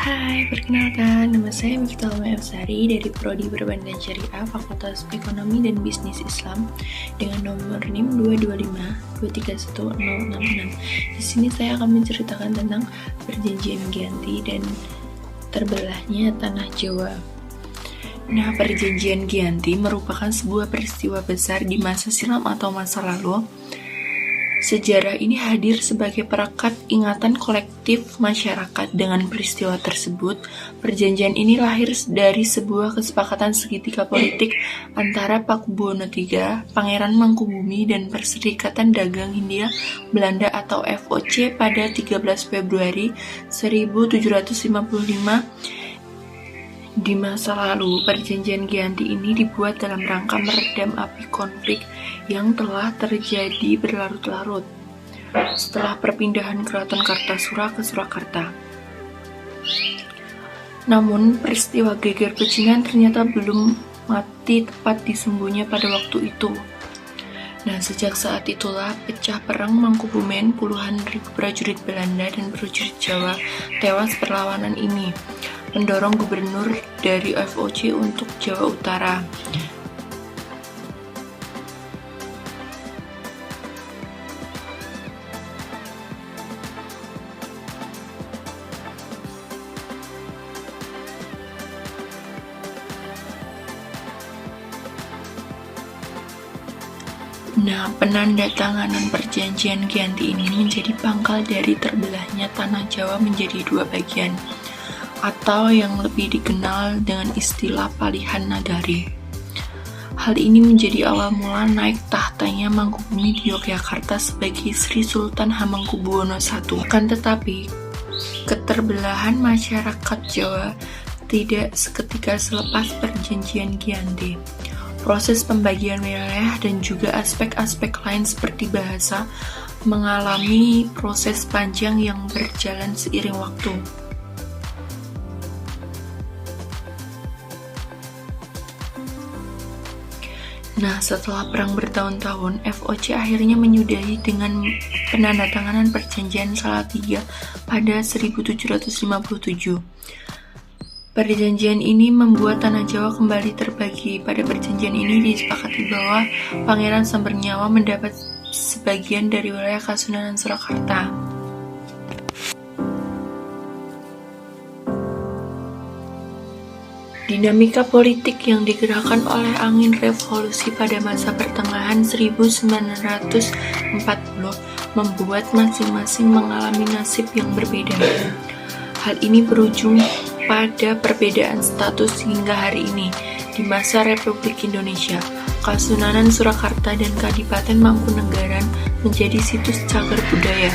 Hai, perkenalkan, nama saya Miftah Efsari dari Prodi Perbankan Syariah Fakultas Ekonomi dan Bisnis Islam dengan nomor NIM 225-231-066. Di sini saya akan menceritakan tentang perjanjian Giyanti dan terbelahnya tanah Jawa. Nah, perjanjian Giyanti merupakan sebuah peristiwa besar di masa silam atau masa lalu. Sejarah ini hadir sebagai perekat ingatan kolektif masyarakat. Dengan peristiwa tersebut, perjanjian ini lahir dari sebuah kesepakatan segitiga politik antara Pakubuwono III, Pangeran Mangkubumi, dan Perserikatan Dagang Hindia Belanda atau FOC pada 13 Februari 1755. Di masa lalu, perjanjian Giyanti ini dibuat dalam rangka meredam api konflik yang telah terjadi berlarut-larut setelah perpindahan Keraton Kartasura ke Surakarta. Namun, peristiwa geger pecinan ternyata belum mati tepat di sumbunya pada waktu itu. Nah, sejak saat itulah pecah perang Mangkubumen, puluhan ribu prajurit Belanda dan prajurit Jawa tewas perlawanan ini, mendorong gubernur dari FOC untuk Jawa Utara. Nah, penandatanganan perjanjian Giyanti ini menjadi pangkal dari terbelahnya tanah Jawa menjadi dua bagian, atau yang lebih dikenal dengan istilah Palihan Nagari. Hal ini menjadi awal mula naik tahtanya Mangkubumi di Yogyakarta sebagai Sri Sultan Hamengkubuwono I. Akan tetapi, keterbelahan masyarakat Jawa tidak seketika selepas perjanjian Giyanti. Proses pembagian wilayah dan juga aspek-aspek lain seperti bahasa mengalami proses panjang yang berjalan seiring waktu. Nah, setelah perang bertahun-tahun, FOC akhirnya menyudahi dengan penandatanganan perjanjian Salatiga pada 1757. Perjanjian ini membuat tanah Jawa kembali terbagi. Pada perjanjian ini disepakati bahwa Pangeran Sambernyawa mendapat sebagian dari wilayah Kasunanan Surakarta. Dinamika politik yang digerakkan oleh angin revolusi pada masa pertengahan 1940 membuat masing-masing mengalami nasib yang berbeda. Hal ini berujung pada perbedaan status hingga hari ini. Di masa Republik Indonesia, Kasunanan Surakarta dan Kadipaten Mangkunegaran menjadi situs cagar budaya.